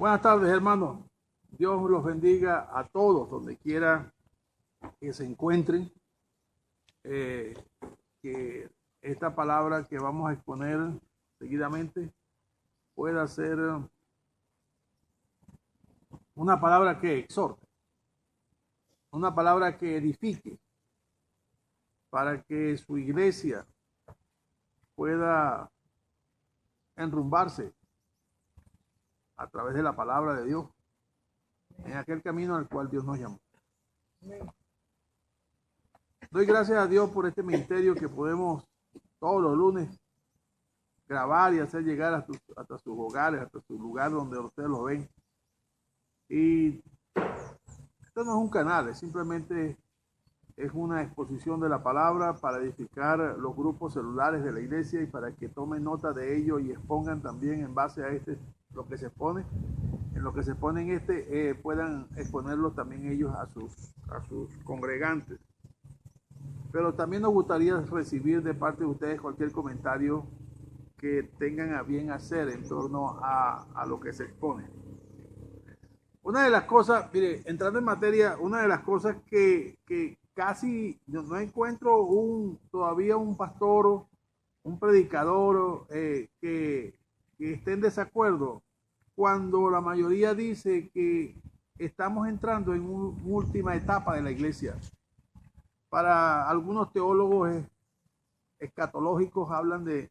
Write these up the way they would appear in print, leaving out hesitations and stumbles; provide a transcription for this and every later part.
Buenas tardes, hermanos. Dios los bendiga a todos, donde quiera que se encuentren. Eh, que esta palabra que vamos a exponer seguidamente pueda ser una palabra que exhorte, una palabra que edifique, para que su iglesia pueda enrumbarse a través de la palabra de Dios en aquel camino al cual Dios nos llamó. Doy gracias a Dios por este ministerio que podemos todos los lunes grabar y hacer llegar hasta sus hogares, hasta su lugar donde ustedes lo ven. Y esto no es un canal, es simplemente una exposición de la palabra para edificar los grupos celulares de la iglesia y para que tomen nota de ello y expongan también en base a lo que se expone, en lo que se expone en puedan exponerlo también ellos a sus congregantes. Pero también nos gustaría recibir de parte de ustedes cualquier comentario que tengan a bien hacer en torno a lo que se expone. Una de las cosas, mire, entrando en materia, una de las cosas que casi no encuentro todavía un pastor, un predicador que esté en desacuerdo cuando la mayoría dice que estamos entrando en una última etapa de la iglesia. Para algunos teólogos escatológicos hablan de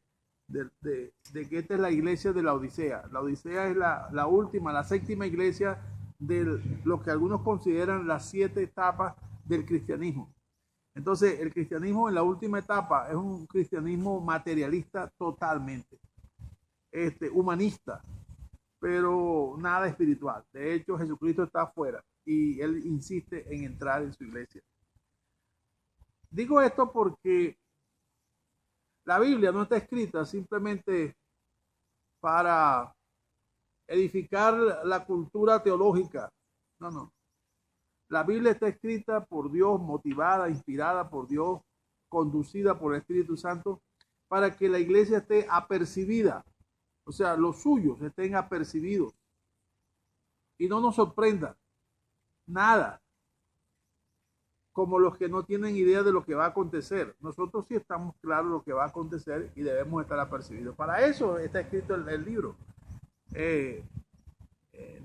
que esta es la iglesia de la Odisea. La Odisea es la última, la séptima iglesia de lo que algunos consideran las 7 etapas del cristianismo. Entonces, el cristianismo en la última etapa es un cristianismo materialista totalmente, humanista, pero nada espiritual. De hecho, Jesucristo está afuera y él insiste en entrar en su iglesia. Digo esto porque la Biblia no está escrita simplemente para edificar la cultura teológica. No. La Biblia está escrita por Dios, motivada, inspirada por Dios, conducida por el Espíritu Santo, para que la iglesia esté apercibida. O sea, los suyos estén apercibidos. Y no nos sorprenda nada, como los que no tienen idea de lo que va a acontecer. Nosotros sí estamos claros de lo que va a acontecer y debemos estar apercibidos. Para eso está escrito el libro de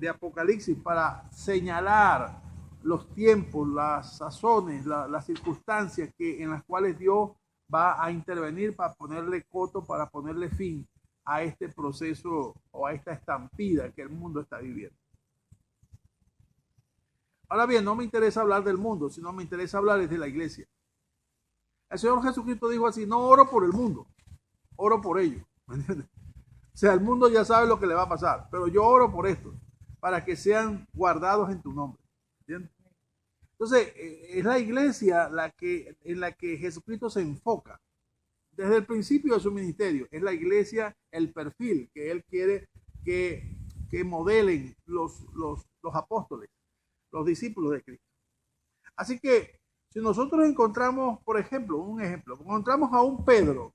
Apocalipsis, para señalar los tiempos, las sazones, las circunstancias en las cuales Dios va a intervenir para ponerle coto, para ponerle fin a este proceso o a esta estampida que el mundo está viviendo. Ahora bien, no me interesa hablar del mundo, sino me interesa hablar de la iglesia. El Señor Jesucristo dijo así: no oro por el mundo, oro por ellos. ¿Me entiendes? O sea, el mundo ya sabe lo que le va a pasar, pero yo oro por esto, para que sean guardados en tu nombre. ¿Entiendes? Entonces, es la iglesia en la que Jesucristo se enfoca. Desde el principio de su ministerio, es la iglesia el perfil que él quiere que modelen los apóstoles, los discípulos de Cristo. Así que si nosotros encontramos, por ejemplo, encontramos a un Pedro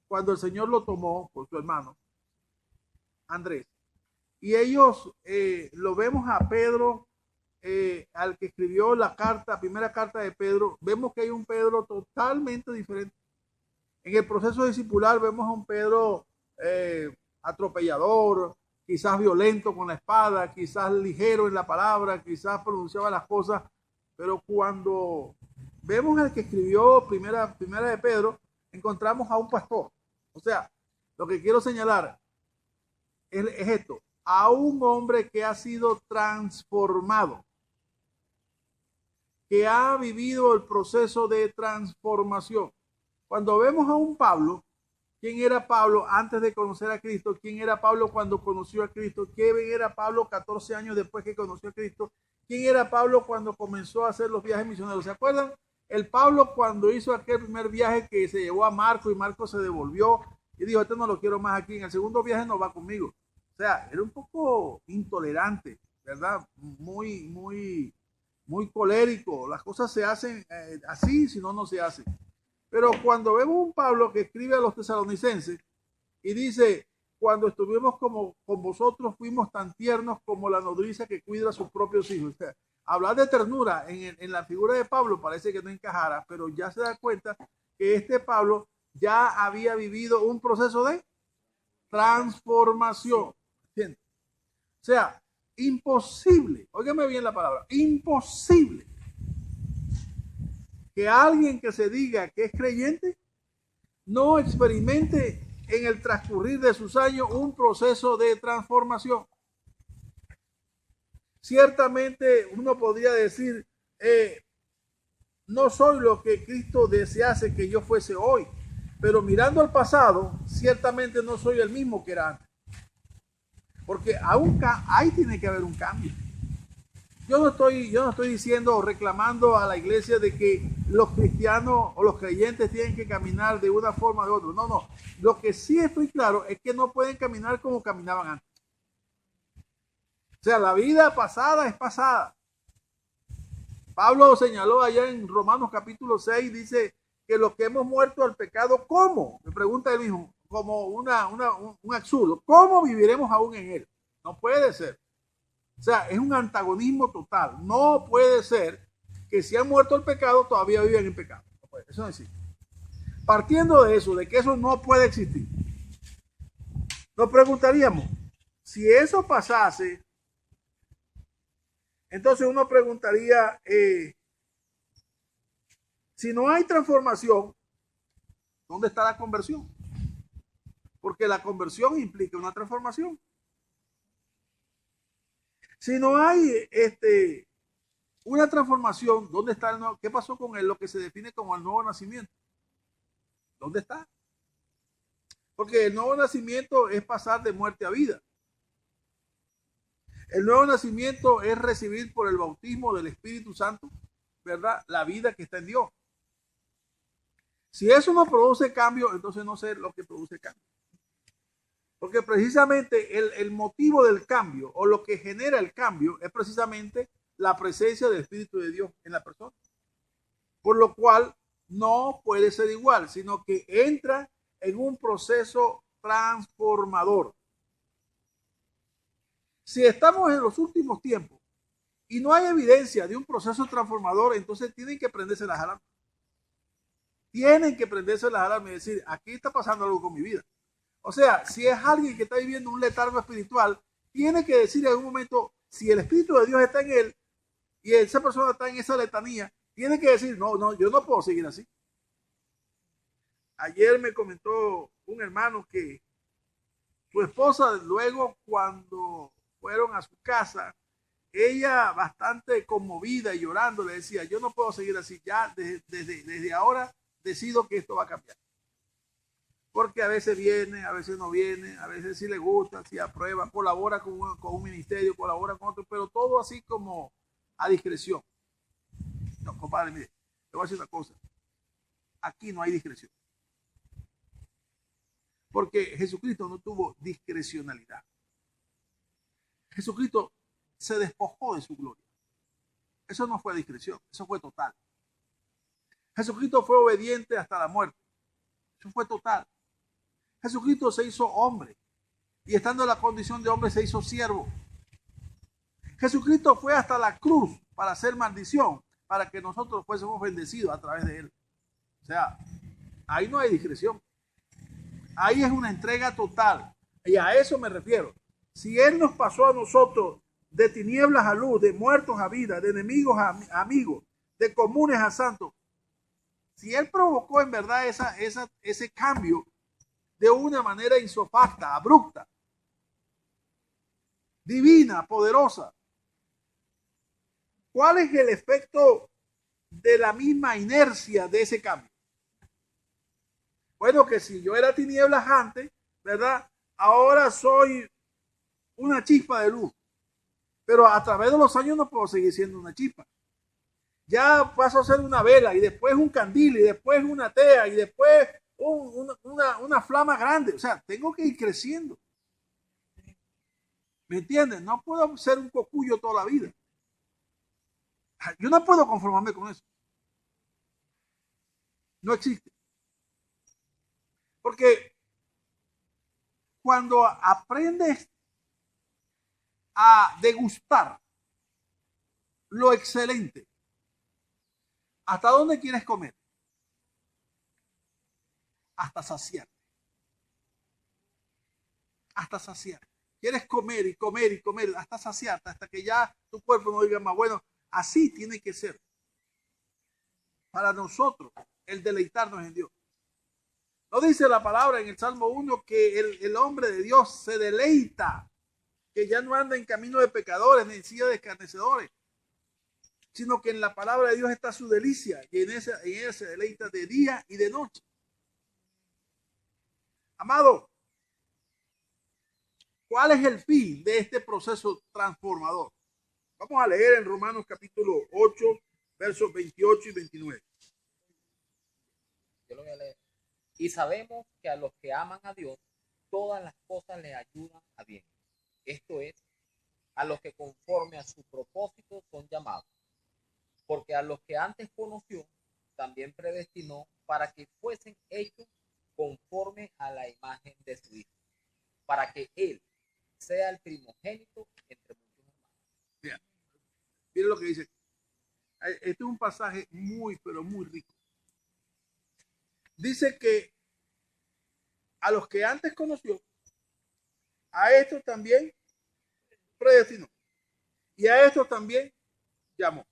cuando el Señor lo tomó por su hermano Andrés, y ellos lo vemos a Pedro, al que escribió primera carta de Pedro, vemos que hay un Pedro totalmente diferente. En el proceso discipular vemos a un Pedro atropellador, quizás violento con la espada, quizás ligero en la palabra, quizás pronunciaba las cosas, pero cuando vemos al que escribió primera de Pedro, encontramos a un pastor. O sea, lo que quiero señalar es esto: a un hombre que ha sido transformado, que ha vivido el proceso de transformación. Cuando vemos a un Pablo, ¿quién era Pablo antes de conocer a Cristo? ¿Quién era Pablo cuando conoció a Cristo? ¿Quién era Pablo 14 años después que conoció a Cristo? ¿Quién era Pablo cuando comenzó a hacer los viajes misioneros? ¿Se acuerdan? El Pablo cuando hizo aquel primer viaje que se llevó a Marco y Marco se devolvió y dijo: este no lo quiero más aquí, en el segundo viaje no va conmigo. O sea, era un poco intolerante, ¿verdad? Muy colérico. Las cosas se hacen así, si no, no se hacen. Pero cuando vemos un Pablo que escribe a los tesalonicenses y dice: cuando estuvimos con vosotros, fuimos tan tiernos como la nodriza que cuida a sus propios hijos. O sea, hablar de ternura en la figura de Pablo parece que no encajara, pero ya se da cuenta que este Pablo ya había vivido un proceso de transformación. ¿Entiendes? O sea, imposible, óigame bien la palabra, imposible que alguien que se diga que es creyente no experimente en el transcurrir de sus años un proceso de transformación. Ciertamente uno podría decir, no soy lo que Cristo desease que yo fuese hoy, pero mirando al pasado, ciertamente no soy el mismo que era antes. Porque ahí tiene que haber un cambio. Yo no estoy diciendo o reclamando a la iglesia de que los cristianos o los creyentes tienen que caminar de una forma o de otra. No, no. Lo que sí estoy claro es que no pueden caminar como caminaban antes. O sea, la vida pasada es pasada. Pablo señaló allá en Romanos capítulo 6, dice que los que hemos muerto al pecado, ¿cómo? Me pregunta él mismo, como un absurdo. ¿Cómo viviremos aún en él? No puede ser. O sea, es un antagonismo total. No puede ser que si han muerto el pecado, todavía viven en pecado. No puede, eso no existe. Partiendo de eso, de que eso no puede existir, nos preguntaríamos, si eso pasase, entonces uno preguntaría, si no hay transformación, ¿dónde está la conversión? Porque la conversión implica una transformación. Si no hay una transformación, ¿dónde está el nuevo? ¿Qué pasó con él? Lo que se define como el nuevo nacimiento. ¿Dónde está? Porque el nuevo nacimiento es pasar de muerte a vida. El nuevo nacimiento es recibir por el bautismo del Espíritu Santo, ¿verdad? La vida que está en Dios. Si eso no produce cambio, entonces no sé lo que produce cambio. Porque precisamente el motivo del cambio o lo que genera el cambio es precisamente la presencia del Espíritu de Dios en la persona. Por lo cual no puede ser igual, sino que entra en un proceso transformador. Si estamos en los últimos tiempos y no hay evidencia de un proceso transformador, entonces tienen que prenderse las alarmas. Tienen que prenderse las alarmas y decir, aquí está pasando algo con mi vida. O sea, si es alguien que está viviendo un letargo espiritual, tiene que decir en algún momento, si el Espíritu de Dios está en él y esa persona está en esa letanía, tiene que decir, no, yo no puedo seguir así. Ayer me comentó un hermano que su esposa, luego cuando fueron a su casa, ella bastante conmovida y llorando le decía, yo no puedo seguir así, ya desde ahora decido que esto va a cambiar. Porque a veces viene, a veces no viene, a veces sí le gusta, sí aprueba, colabora con un ministerio, colabora con otro, pero todo así como a discreción. No, compadre, mire, te voy a decir una cosa. Aquí no hay discreción. Porque Jesucristo no tuvo discrecionalidad. Jesucristo se despojó de su gloria. Eso no fue discreción, eso fue total. Jesucristo fue obediente hasta la muerte. Eso fue total. Jesucristo se hizo hombre y estando en la condición de hombre se hizo siervo. Jesucristo fue hasta la cruz para hacer maldición, para que nosotros fuésemos bendecidos a través de él. O sea, ahí no hay discreción. Ahí es una entrega total. Y a eso me refiero. Si él nos pasó a nosotros de tinieblas a luz, de muertos a vida, de enemigos a amigos, de comunes a santos, si él provocó en verdad ese cambio de una manera insofacta, abrupta, divina, poderosa, ¿cuál es el efecto de la misma inercia de ese cambio? Bueno, que si yo era tinieblas antes, ¿verdad? Ahora soy una chispa de luz. Pero a través de los años no puedo seguir siendo una chispa. Ya paso a ser una vela y después un candil y después una tea y después una flama grande. O sea, tengo que ir creciendo. ¿Me entienden? No puedo ser un cocuyo toda la vida. Yo no puedo conformarme con eso. No existe. Porque cuando aprendes a degustar lo excelente, ¿hasta dónde quieres comer? Hasta saciar. Hasta saciar. Quieres comer y comer y comer hasta saciarte, hasta que ya tu cuerpo no diga más. Bueno, así tiene que ser para nosotros el deleitarnos en Dios. ¿No dice la palabra en el Salmo 1 que el hombre de Dios se deleita, que ya no anda en camino de pecadores ni en silla de escarnecedores, sino que en la palabra de Dios está su delicia y en ella se deleita de día y de noche? Amado, ¿cuál es el fin de este proceso transformador? Vamos a leer en Romanos capítulo 8, versos 28 y 29. Yo lo voy a leer. Y sabemos que a los que aman a Dios, todas las cosas les ayudan a bien. Esto es, a los que conforme a su propósito son llamados. Porque a los que antes conoció, también predestinó para que fuesen hechos conforme a la imagen de su Hijo, para que Él sea el primogénito entre muchos hermanos. Miren lo que dice. Este es un pasaje muy, pero muy rico. Dice que a los que antes conoció, a estos también predestinó. Y a estos también llamó.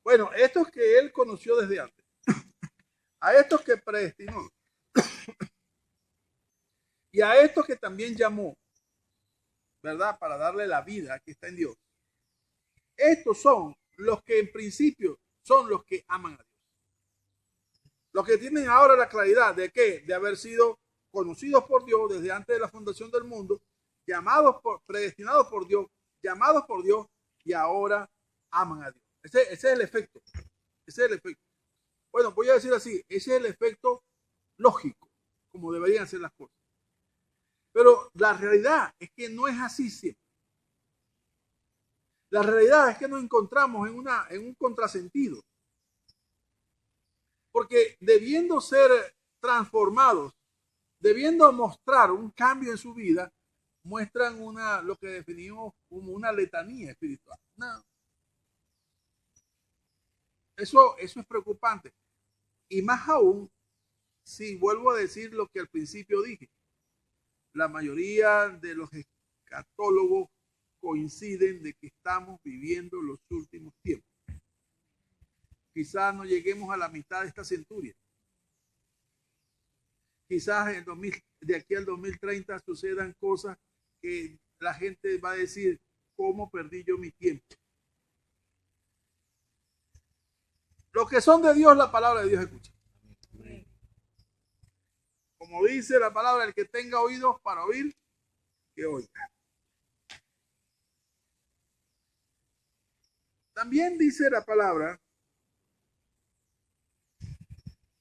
Bueno, estos que él conoció desde antes. A estos que predestinó. Y a estos que también llamó, ¿verdad? Para darle la vida que está en Dios. Estos son los que en principio son los que aman a Dios. Los que tienen ahora la claridad de que de haber sido conocidos por Dios desde antes de la fundación del mundo, predestinados por Dios, llamados por Dios y ahora aman a Dios. Ese es el efecto. Ese es el efecto. Bueno, voy a decir así, ese es el efecto lógico, como deberían ser las cosas. Pero la realidad es que no es así siempre. La realidad es que nos encontramos en un contrasentido. Porque debiendo ser transformados, debiendo mostrar un cambio en su vida, muestran lo que definimos como una letanía espiritual. No. Eso es preocupante. Y más aún, si vuelvo a decir lo que al principio dije, la mayoría de los escatólogos coinciden de que estamos viviendo los últimos tiempos. Quizás no lleguemos a la mitad de esta centuria. Quizás de aquí al 2030 sucedan cosas que la gente va a decir, ¿cómo perdí yo mi tiempo? Los que son de Dios, la palabra de Dios escucha. Como dice la palabra, el que tenga oídos para oír, que oiga. También dice la palabra,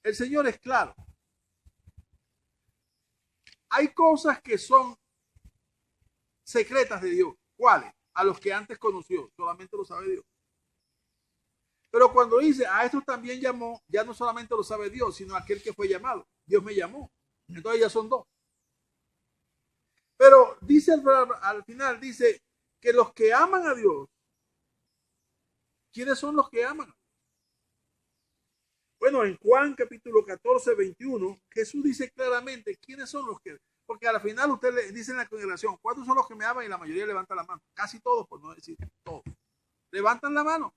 el Señor es claro. Hay cosas que son secretas de Dios. ¿Cuáles? A los que antes conoció. Solamente lo sabe Dios. Pero cuando dice, a estos también llamó, ya no solamente lo sabe Dios, sino aquel que fue llamado. Dios me llamó. Entonces ya son dos. Pero dice al final, dice que los que aman a Dios, ¿quiénes son los que aman? Bueno, en Juan capítulo 14, 21, Jesús dice claramente quiénes son los que, porque al final usted le dice en la congregación, ¿cuántos son los que me aman? Y la mayoría levanta la mano. Casi todos, por no decir todos. Levantan la mano.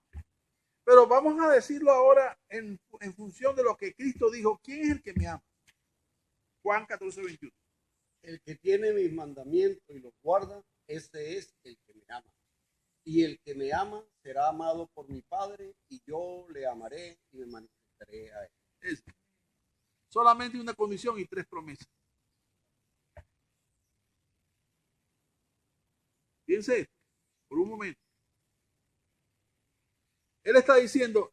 Pero vamos a decirlo ahora en función de lo que Cristo dijo. ¿Quién es el que me ama? Juan 14, 21. El que tiene mis mandamientos y los guarda, ese es el que me ama. Y el que me ama será amado por mi Padre, y yo le amaré y me manifestaré a él. Es solamente una condición y 3 promesas. Piense por un momento. Él está diciendo,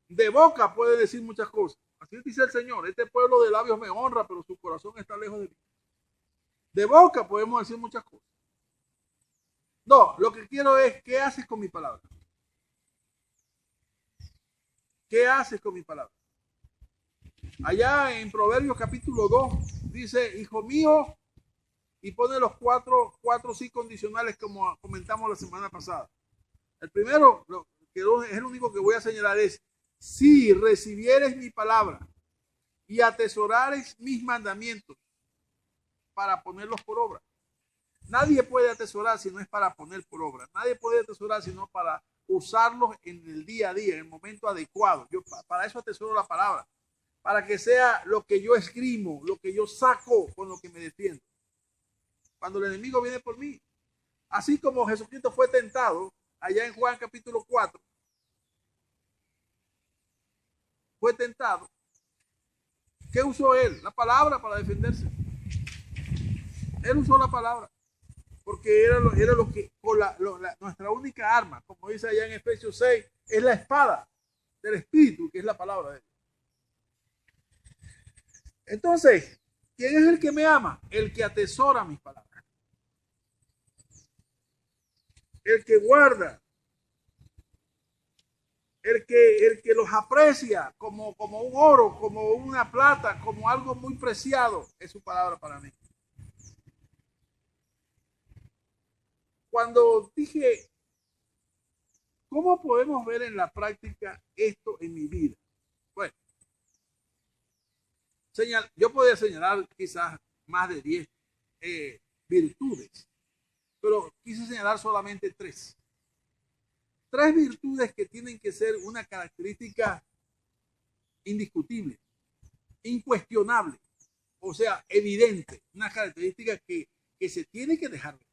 de boca puede decir muchas cosas. Así dice el Señor, este pueblo de labios me honra, pero su corazón está lejos de mí. De boca podemos decir muchas cosas. No, lo que quiero es, ¿qué haces con mi palabra? ¿Qué haces con mi palabra? Allá en Proverbios capítulo 2 dice, hijo mío, y pone los cuatro sí condicionales como comentamos la semana pasada. El primero, que es el único que voy a señalar, es, si recibieres mi palabra y atesorares mis mandamientos para ponerlos por obra. Nadie puede atesorar si no es para poner por obra. Nadie puede atesorar sino para usarlos en el día a día, en el momento adecuado. Yo para eso atesoro la palabra, para que sea lo que yo esgrimo, lo que yo saco con lo que me defiendo. Cuando el enemigo viene por mí, así como Jesucristo fue tentado, allá en Juan capítulo 4, fue tentado. ¿Qué usó él? La palabra para defenderse. Él usó la palabra, porque era lo que, con nuestra única arma, como dice allá en Efesios 6, es la espada del Espíritu, que es la palabra de Dios. Entonces, ¿quién es el que me ama? El que atesora mis palabras. El que guarda. El que los aprecia como un oro, como una plata, como algo muy preciado, es su palabra para mí. Cuando dije, ¿cómo podemos ver en la práctica esto en mi vida? Bueno, yo podría señalar quizás más de 10 virtudes, pero quise señalar solamente 3. 3 virtudes que tienen que ser una característica indiscutible, incuestionable, o sea, evidente, una característica que se tiene que dejar ver.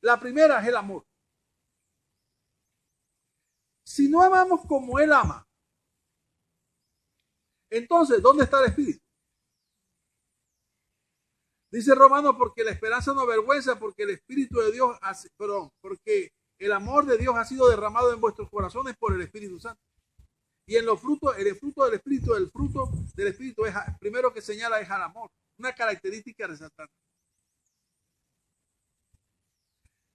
La primera es el amor. Si no amamos como Él ama, entonces, ¿dónde está el Espíritu? Dice Romano, porque la esperanza no avergüenza, porque el Espíritu de Dios, porque el amor de Dios ha sido derramado en vuestros corazones por el Espíritu Santo. Y en los frutos, el fruto del Espíritu es, primero que señala, es al amor, una característica resaltante.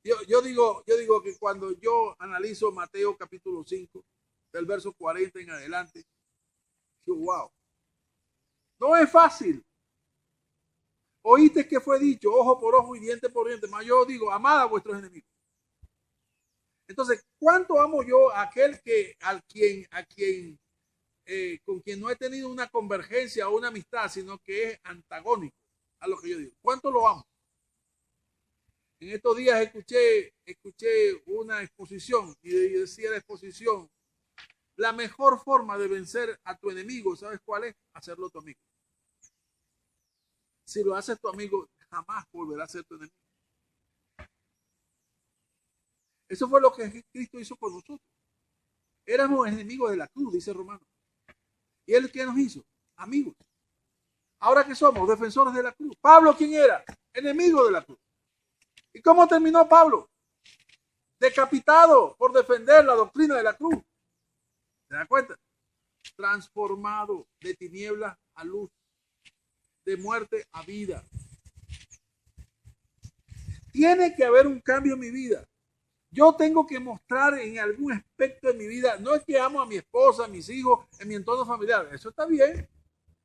Yo digo que cuando yo analizo Mateo capítulo 5, del verso 40 en adelante, yo, wow, no es fácil. Oíste que fue dicho, ojo por ojo y diente por diente, mas yo digo, amad a vuestros enemigos. Entonces, ¿cuánto amo yo a aquel con quien no he tenido una convergencia o una amistad, sino que es antagónico a lo que yo digo? ¿Cuánto lo amo? En estos días escuché una exposición y decía la exposición, la mejor forma de vencer a tu enemigo, ¿sabes cuál es? Hacerlo tu amigo. Si lo haces tu amigo, jamás volverá a ser tu enemigo. Eso fue lo que Cristo hizo por nosotros. Éramos enemigos de la cruz, dice Romano. ¿Y él qué nos hizo? Amigos. Ahora que somos defensores de la cruz. Pablo, ¿quién era? Enemigo de la cruz. ¿Y cómo terminó Pablo? Decapitado por defender la doctrina de la cruz. ¿Se da cuenta? Transformado de tinieblas a luz, de muerte a vida. Tiene que haber un cambio en mi vida. Yo tengo que mostrar en algún aspecto de mi vida, no es que amo a mi esposa, a mis hijos, en mi entorno familiar. Eso está bien. Ese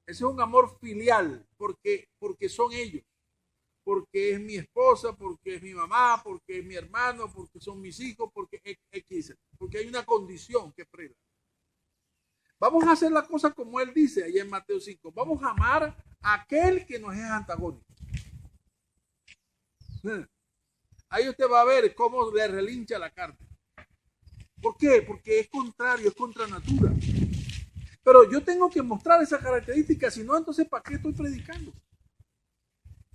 es un amor filial, porque son ellos. Porque es mi esposa, porque es mi mamá, porque es mi hermano, porque son mis hijos, porque hay una condición que previa. Vamos a hacer la cosa como él dice allá en Mateo 5. Vamos a amar a aquel que nos es antagónico. Ahí usted va a ver cómo le relincha la carne. ¿Por qué? Porque es contrario, es contra natura. Pero yo tengo que mostrar esa característica, si no, entonces ¿para qué estoy predicando?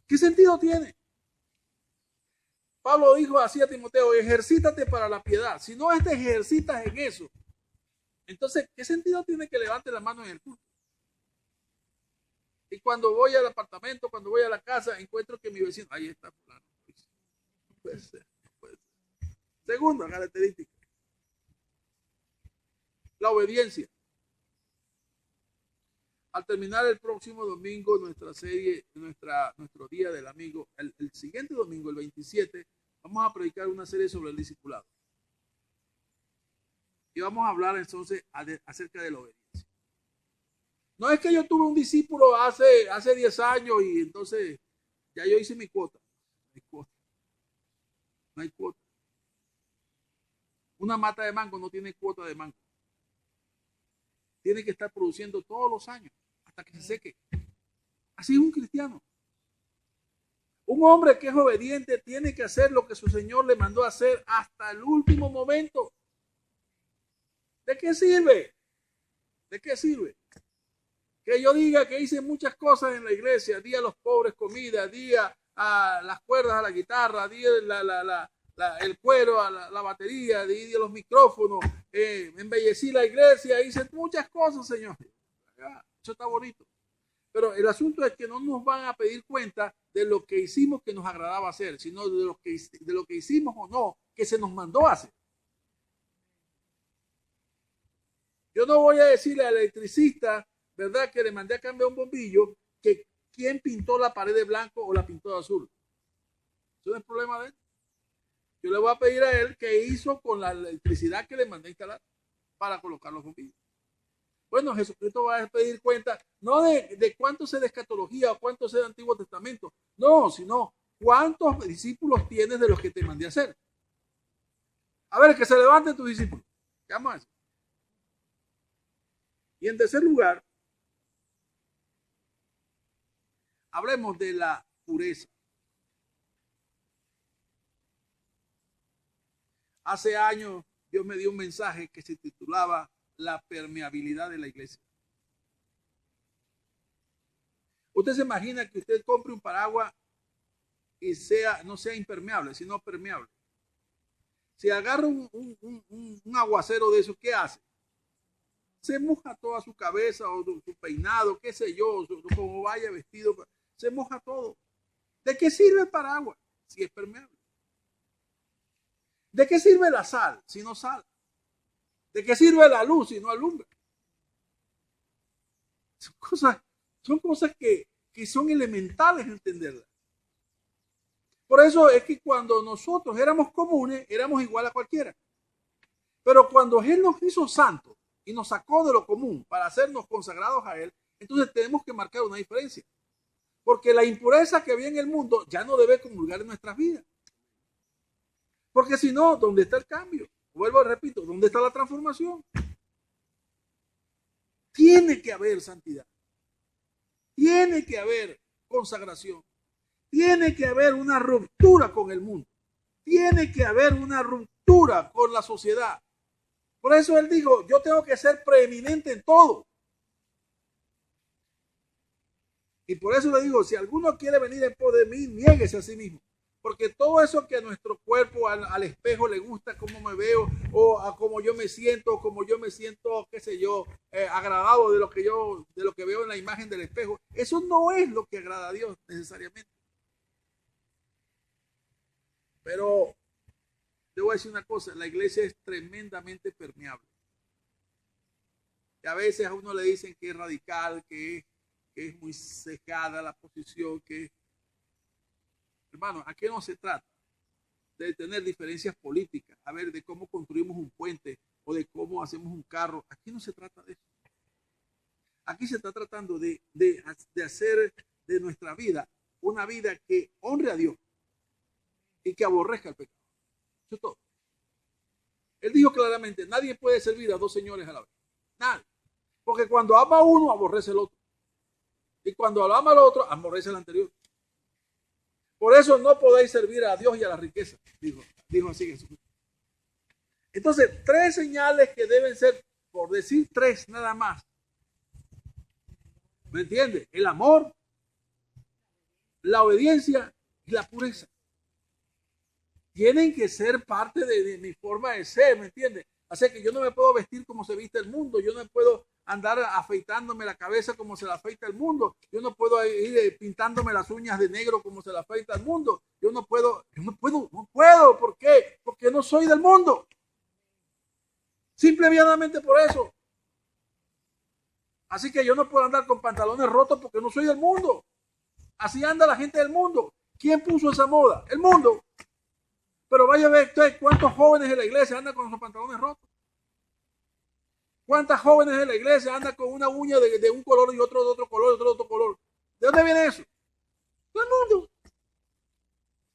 ¿Qué sentido tiene? Pablo dijo así a Timoteo, ejercítate para la piedad. Si no te ejercitas en eso, entonces, ¿qué sentido tiene que levante la mano en el culto? Y cuando voy al apartamento, cuando voy a la casa, encuentro que mi vecino, ahí está fulano. No puede ser, no puede ser. Segunda característica, la obediencia. Al terminar el próximo domingo nuestra serie, nuestro Día del Amigo, el siguiente domingo, el 27, vamos a predicar una serie sobre el discipulado. Y vamos a hablar entonces acerca de la obediencia. No es que yo tuve un discípulo hace 10 años y entonces ya yo hice mi cuota. No hay cuota. No hay cuota. Una mata de mango no tiene cuota de mango. Tiene que estar produciendo todos los años hasta que se seque. Así es un cristiano. Un hombre que es obediente tiene que hacer lo que su Señor le mandó a hacer hasta el último momento. ¿De qué sirve? ¿De qué sirve? Que yo diga que hice muchas cosas en la iglesia, di a los pobres comida, di a las cuerdas a la guitarra, di el cuero a la batería, di a los micrófonos, embellecí la iglesia, hice muchas cosas, Señor. Eso está bonito. Pero el asunto es que no nos van a pedir cuenta de lo que hicimos que nos agradaba hacer, sino de lo que hicimos o no que se nos mandó a hacer. Yo no voy a decirle al electricista, ¿verdad?, que le mandé a cambiar un bombillo, que quién pintó la pared de blanco o la pintó de azul. Eso no es problema de él. Yo le voy a pedir a él qué hizo con la electricidad que le mandé a instalar para colocar los bombillos. Bueno, Jesucristo va a pedir cuenta no de cuánto sé de escatología o cuánto sé de Antiguo Testamento, no, sino cuántos discípulos tienes de los que te mandé a hacer. A ver, que se levanten tus discípulos. ¿Qué vamos a hacer? Y en tercer lugar, hablemos de la pureza. Hace años Dios me dio un mensaje que se titulaba La permeabilidad de la iglesia. Usted se imagina que usted compre un paraguas y no sea impermeable, sino permeable. Si agarra un aguacero de eso, ¿qué hace? Se moja toda su cabeza o su peinado, qué sé yo, como vaya vestido, se moja todo. ¿De qué sirve el paraguas si es permeable? ¿De qué sirve la sal si no sale? ¿De qué sirve la luz si no alumbra? Son cosas que son elementales entenderlas. Por eso es que cuando nosotros éramos comunes, éramos igual a cualquiera. Pero cuando Él nos hizo santos y nos sacó de lo común para hacernos consagrados a Él, entonces tenemos que marcar una diferencia. Porque la impureza que había en el mundo ya no debe comulgar en nuestras vidas. Porque si no, ¿dónde está el cambio? Vuelvo, repito, ¿dónde está la transformación? Tiene que haber santidad. Tiene que haber consagración. Tiene que haber una ruptura con el mundo. Tiene que haber una ruptura con la sociedad. Por eso Él dijo, yo tengo que ser preeminente en todo. Y por eso le digo, si alguno quiere venir en pos de mí, niéguese a sí mismo. Porque todo eso que a nuestro cuerpo, al espejo le gusta cómo me veo, o a cómo yo me siento, qué sé yo, agradado de lo que veo en la imagen del espejo, eso no es lo que agrada a Dios necesariamente. Pero le voy a decir una cosa, la iglesia es tremendamente permeable. Y a veces a uno le dicen que es radical, que es muy cejada la posición, hermano, aquí no se trata de tener diferencias políticas, a ver, de cómo construimos un puente o de cómo hacemos un carro. Aquí no se trata de eso. Aquí se está tratando de hacer de nuestra vida una vida que honre a Dios y que aborrezca el pecado. Eso es todo. Él dijo claramente, nadie puede servir a dos señores a la vez. Nadie. Porque cuando ama a uno, aborrece al otro. Y cuando lo ama al otro, aborrece al anterior. Por eso no podéis servir a Dios y a la riqueza, dijo así Jesús. Entonces, 3 señales que deben ser, por decir 3 nada más. ¿Me entiende? El amor, la obediencia y la pureza. Tienen que ser parte de mi forma de ser, ¿me entiende? Así que yo no me puedo vestir como se viste el mundo, yo no puedo andar afeitándome la cabeza como se la afeita el mundo, yo no puedo ir pintándome las uñas de negro como se la afeita el mundo, no puedo, ¿por qué? Porque no soy del mundo. Simple y llanamente por eso. Así que yo no puedo andar con pantalones rotos porque no soy del mundo. Así anda la gente del mundo. ¿Quién puso esa moda? El mundo. Pero vaya a ver usted cuántos jóvenes de la iglesia andan con los pantalones rotos. ¿Cuántas jóvenes de la iglesia andan con una uña de un color y otro de otro color, otro de otro color? ¿De dónde viene eso? Del mundo.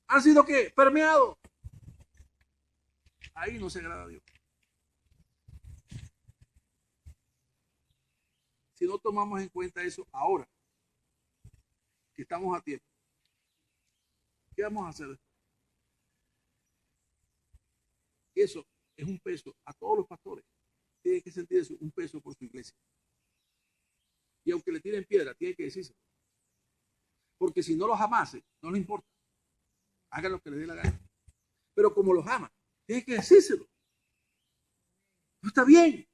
¿Han sido qué? Permeados. Ahí no se agrada a Dios. Si no tomamos en cuenta eso ahora, que estamos a tiempo, ¿qué vamos a hacer? Eso es un peso a todos los pastores. Tiene que sentir eso, un peso por su iglesia. Y aunque le tiren piedra, tiene que decirse. Porque si no los amase, no le importa. Hagan lo que les dé la gana. Pero como los ama, tiene que decírselo. No está bien.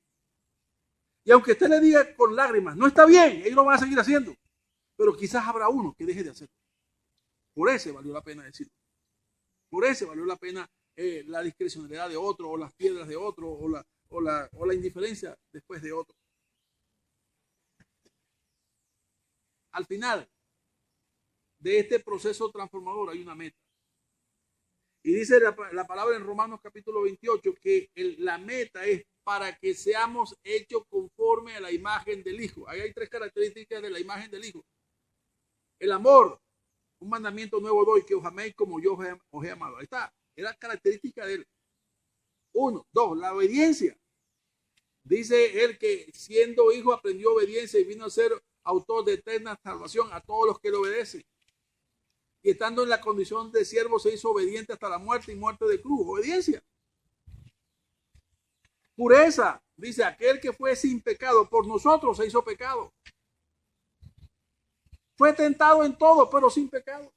Y aunque usted le diga con lágrimas, no está bien, ellos lo van a seguir haciendo. Pero quizás habrá uno que deje de hacerlo. Por eso valió la pena decirlo. Por eso valió la pena la discrecionalidad de otro, o las piedras de otro, o la indiferencia después de otro. Al final de este proceso transformador hay una meta. Y dice la palabra en Romanos capítulo 28 que la meta es para que seamos hechos conforme a la imagen del Hijo. Ahí hay tres características de la imagen del Hijo. El amor, un mandamiento nuevo doy, que os améis como yo os he amado. Ahí está, es la característica de él. 1, 2, la obediencia. Dice él que siendo hijo aprendió obediencia y vino a ser autor de eterna salvación a todos los que le obedecen. Y estando en la condición de siervo se hizo obediente hasta la muerte y muerte de cruz. Obediencia. Pureza. Dice aquel que fue sin pecado por nosotros se hizo pecado. Fue tentado en todo, pero sin pecado.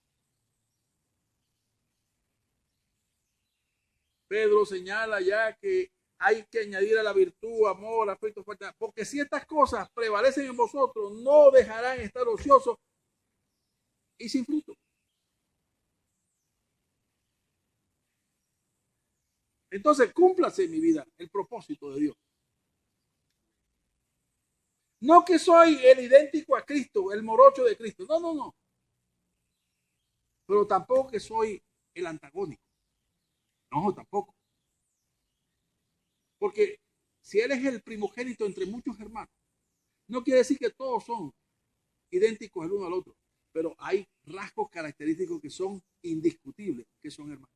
Pedro señala ya que hay que añadir a la virtud, amor, afecto, fuerza, porque si estas cosas prevalecen en vosotros, no dejarán estar ociosos y sin fruto. Entonces, cúmplase en mi vida el propósito de Dios. No que soy el idéntico a Cristo, el morocho de Cristo. No, no, no. Pero tampoco que soy el antagónico. No, tampoco. Porque si él es el primogénito entre muchos hermanos, no quiere decir que todos son idénticos el uno al otro. Pero hay rasgos característicos que son indiscutibles, que son hermanos.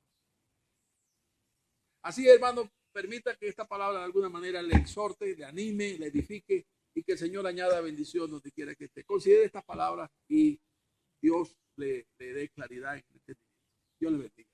Así, hermano, permita que esta palabra de alguna manera le exhorte, le anime, le edifique y que el Señor añada bendición donde quiera que esté. Considere estas palabras y Dios le dé claridad en este día. Dios le bendiga.